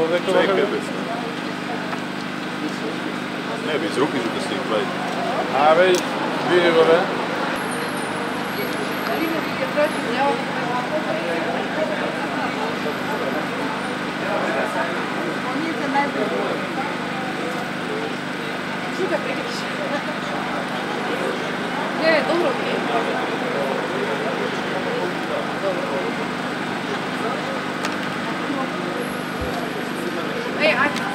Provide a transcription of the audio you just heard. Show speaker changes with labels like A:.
A: Čekaj bez. Ne bi, iz ruky, že to si ich pravi.
B: A veď, výrové.
C: Šuka previše. Nie, dobro mi je. Ej, ajde.